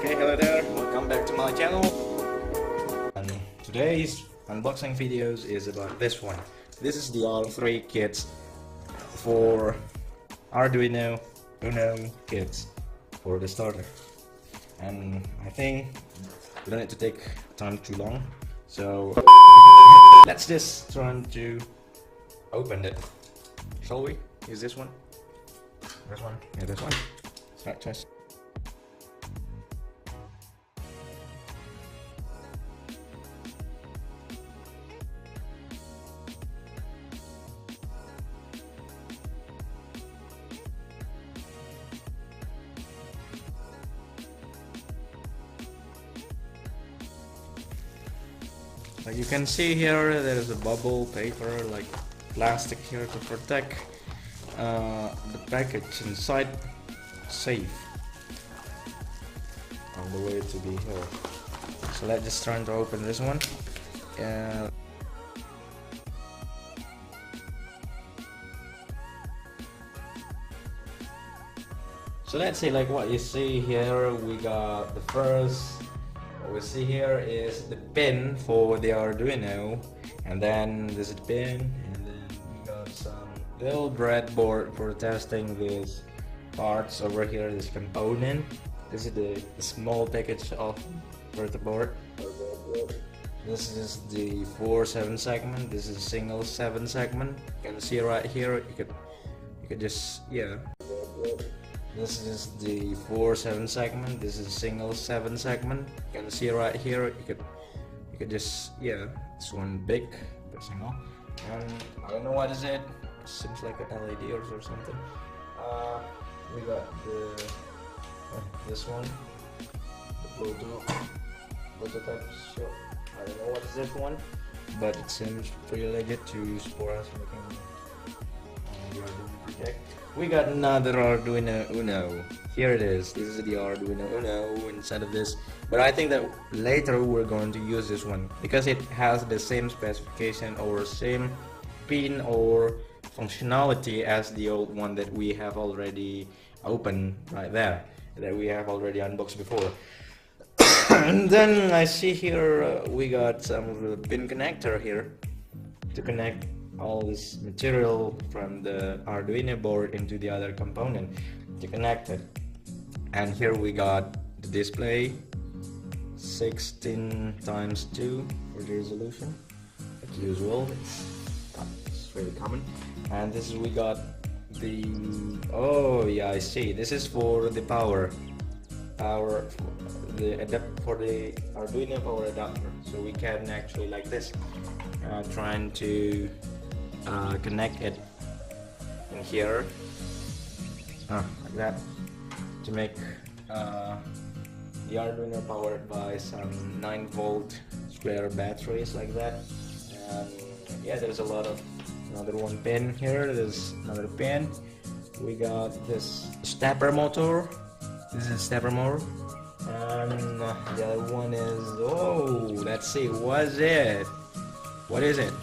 Okay, hello there, welcome back to my channel. And today's unboxing videos is about this one. This is the R3 kits for Arduino Uno kits for the starter. And I think we don't need to take time too long, so let's just try to open it. Shall we? Use this one? This one? Yeah, this one. Start test. Like you can see here, there is a bubble paper, like plastic here to protect the package inside safe on the way to be here. So let's just try to open this one. So let's see, like what you see here, we got the first. What we see here is the pin for the Arduino, and then there's a pin, and then we got some little breadboard for testing these parts over here, this component. This is the small package of board. This is the 4/7 segment. This is a single 7 segment. You can see right here, you could just, yeah. This is the 4/7 segment. This is a single 7 segment. You can see right here, you could just, yeah, this one big, single. And I don't know what is it. Seems like an LED or something. We got this one, the Bluetooth type. So I don't know what is this one, but it seems pretty legit to use for us. We got another Arduino Uno. Here it is. This is the Arduino Uno inside of this. But I think that later we're going to use this one because it has the same specification or same pin or functionality as the old one that we have already opened right there, that we have already unboxed before. And then I see here we got some of the pin connector here to connect all this material from the Arduino board into the other component to connect it. And here we got the display, 16x2 for the resolution, as usual. It's really common. And this is, we got the, oh yeah, I see, this is for the power for the Arduino power adapter. So we can actually, like this, trying to connect it in here, like that, to make the Arduino powered by some 9-volt square batteries like that. And yeah, there's a lot of another one pin here. There's another pin. We got this stepper motor. This is a stepper motor, and the other one is, oh, let's see, what is it? What is it?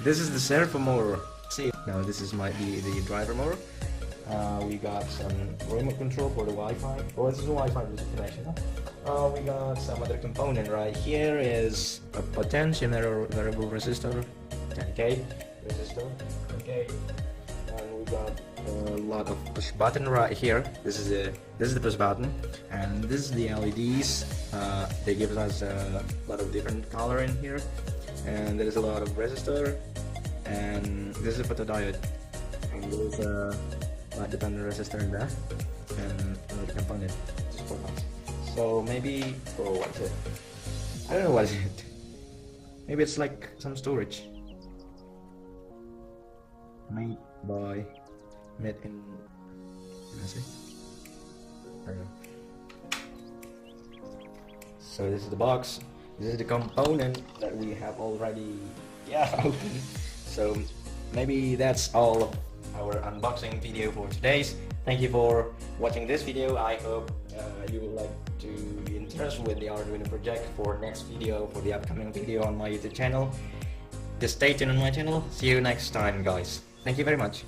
This is the servo motor. See, now this might be the driver motor. We got some remote control for the Wi-Fi. Oh, this is a Wi-Fi connection. We got some other component right here. Is a potentiometer variable resistor, 10K resistor. Okay, and we got a lot of push button right here. This is the push button, and this is the LEDs. They give us a lot of different color in here, and there is a lot of resistor. And this is a photodiode, and there is a light dependent resistor in there, and another component. So maybe, oh, what's it? I don't know what is it. Maybe it's like some storage. Made in. Let's see. I don't know. So this is the box. This is the component that we have already, opened. So maybe that's all of our unboxing video for today's. Thank you for watching this video. I hope you would like to be interested with the Arduino project for next video, for the upcoming video on my YouTube channel. Just stay tuned on my channel. See you next time, guys. Thank you very much.